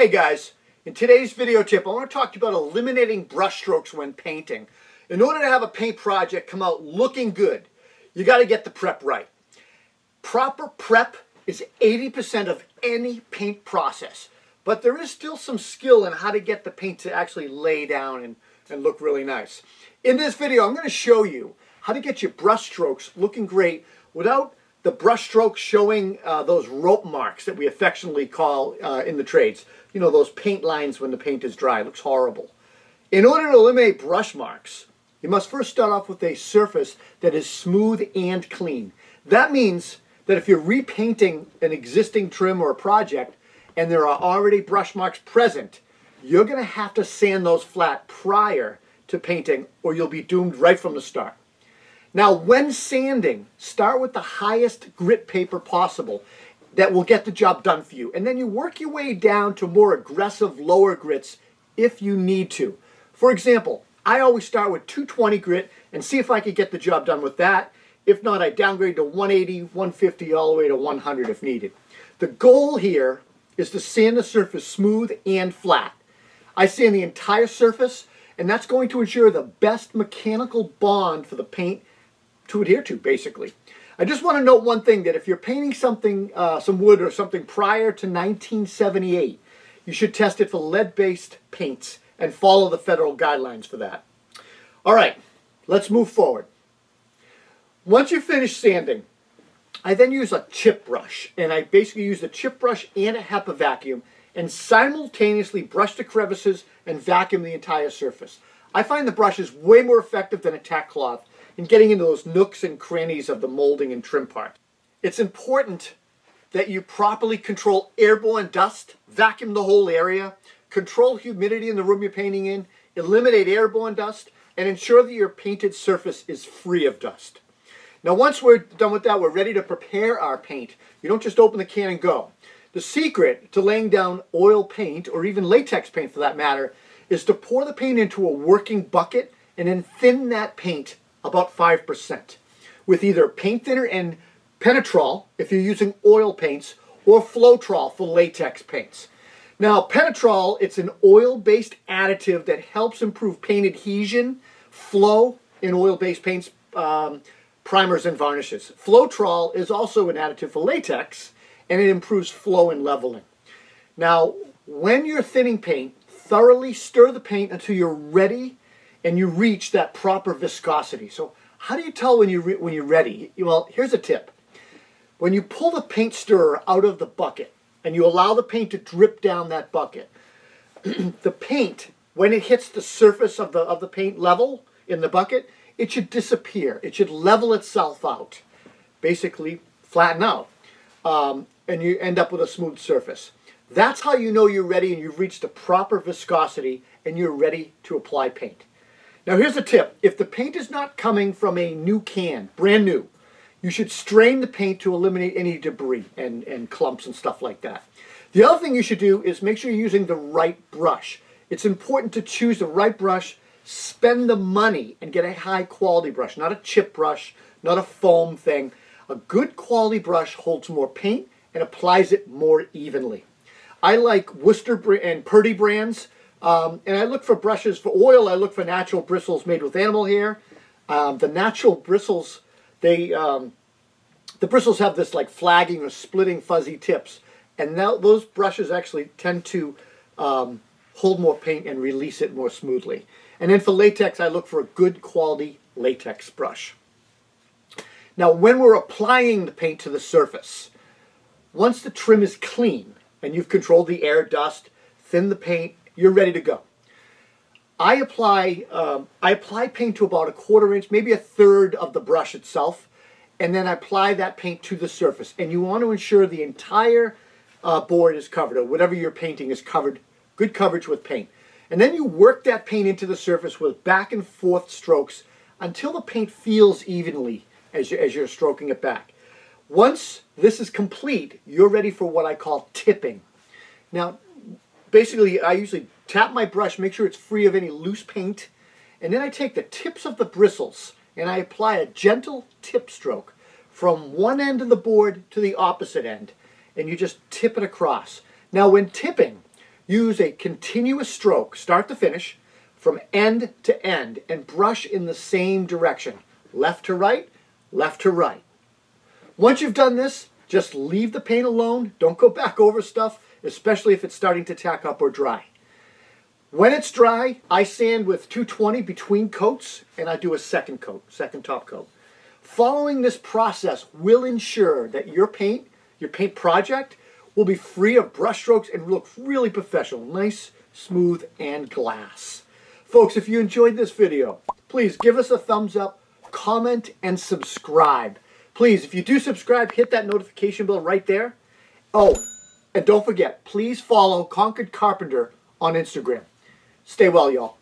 Hey guys, in today's video tip I want to talk to you about eliminating brush strokes when painting. In order to have a paint project come out looking good, you got to get the prep right. Proper prep is 80% of any paint process, but there is still some skill in how to get the paint to actually lay down and look really nice. In this video I'm going to show you how to get your brush strokes looking great without the brush strokes showing those rope marks that we affectionately call in the trades. You know, those paint lines when the paint is dry. It looks horrible. In order to eliminate brush marks, you must first start off with a surface that is smooth and clean. That means that if you're repainting an existing trim or a project and there are already brush marks present, you're going to have to sand those flat prior to painting or you'll be doomed right from the start. Now, when sanding, start with the highest grit paper possible that will get the job done for you. And then you work your way down to more aggressive lower grits if you need to. For example, I always start with 220 grit and see if I could get the job done with that. If not, I downgrade to 180, 150, all the way to 100 if needed. The goal here is to sand the surface smooth and flat. I sand the entire surface, and that's going to ensure the best mechanical bond for the paint to adhere to, basically. I just want to note one thing, that if you're painting something, some wood or something prior to 1978, you should test it for lead-based paints and follow the federal guidelines for that. All right, let's move forward. Once you finish sanding, I then use a chip brush, and I basically use the chip brush and a HEPA vacuum and simultaneously brush the crevices and vacuum the entire surface. I find the brush is way more effective than a tack cloth in getting into those nooks and crannies of the molding and trim part. It's important that you properly control airborne dust, vacuum the whole area, control humidity in the room you're painting in, eliminate airborne dust, and ensure that your painted surface is free of dust. Now once we're done with that, we're ready to prepare our paint. You don't just open the can and go. The secret to laying down oil paint, or even latex paint for that matter, is to pour the paint into a working bucket and then thin that paint about 5% with either paint thinner and penetrol if you're using oil paints, or Floetrol for latex paints. Now penetrol, it's an oil-based additive that helps improve paint adhesion, flow in oil-based paints, primers and varnishes. Floetrol is also an additive for latex, and it improves flow and leveling. Now when you're thinning paint, thoroughly stir the paint until you're ready and you reach that proper viscosity. So how do you tell when you're ready? Well, here's a tip. When you pull the paint stirrer out of the bucket and you allow the paint to drip down that bucket, the paint, when it hits the surface of the paint level in the bucket, it should disappear. It should level itself out, basically flatten out, and you end up with a smooth surface. That's how you know you're ready and you've reached the proper viscosity and you're ready to apply paint. Now here's a tip. If the paint is not coming from a new can, brand new, you should strain the paint to eliminate any debris and clumps and stuff like that. The other thing you should do is make sure you're using the right brush. It's important to choose the right brush, spend the money, and get a high quality brush, not a chip brush, not a foam thing. A good quality brush holds more paint and applies it more evenly. I like Worcester and Purdy brands. And I look for brushes for oil. I look for natural bristles made with animal hair. The natural bristles, the bristles have this like flagging or splitting fuzzy tips. And now those brushes actually tend to hold more paint and release it more smoothly. And then for latex, I look for a good quality latex brush. Now when we're applying the paint to the surface, once the trim is clean and you've controlled the air, dust, thin the paint, you're ready to go. I apply paint to about 1/4 inch, maybe 1/3 of the brush itself, and then I apply that paint to the surface. And you want to ensure the entire board is covered, or whatever you're painting is covered, good coverage with paint. And then you work that paint into the surface with back and forth strokes until the paint feels evenly as you're stroking it back. Once this is complete, you're ready for what I call tipping. Now, basically, I usually tap my brush, make sure it's free of any loose paint, and then I take the tips of the bristles and I apply a gentle tip stroke from one end of the board to the opposite end, and you just tip it across. Now when tipping, Use a continuous stroke, start to finish, from end to end, and brush in the same direction, left to right, left to right. Once you've done this, just leave the paint alone. Don't go back over stuff, especially if it's starting to tack up or dry. When it's dry, I sand with 220 between coats, and I do a second coat, second top coat. Following this process will ensure that your paint project will be free of brush strokes and look really professional, nice, smooth, and glass. Folks, if you enjoyed this video, please give us a thumbs up, comment, and subscribe. Please, if you do subscribe, hit that notification bell right there. Oh, and don't forget, please follow Concord Carpenter on Instagram. Stay well, y'all.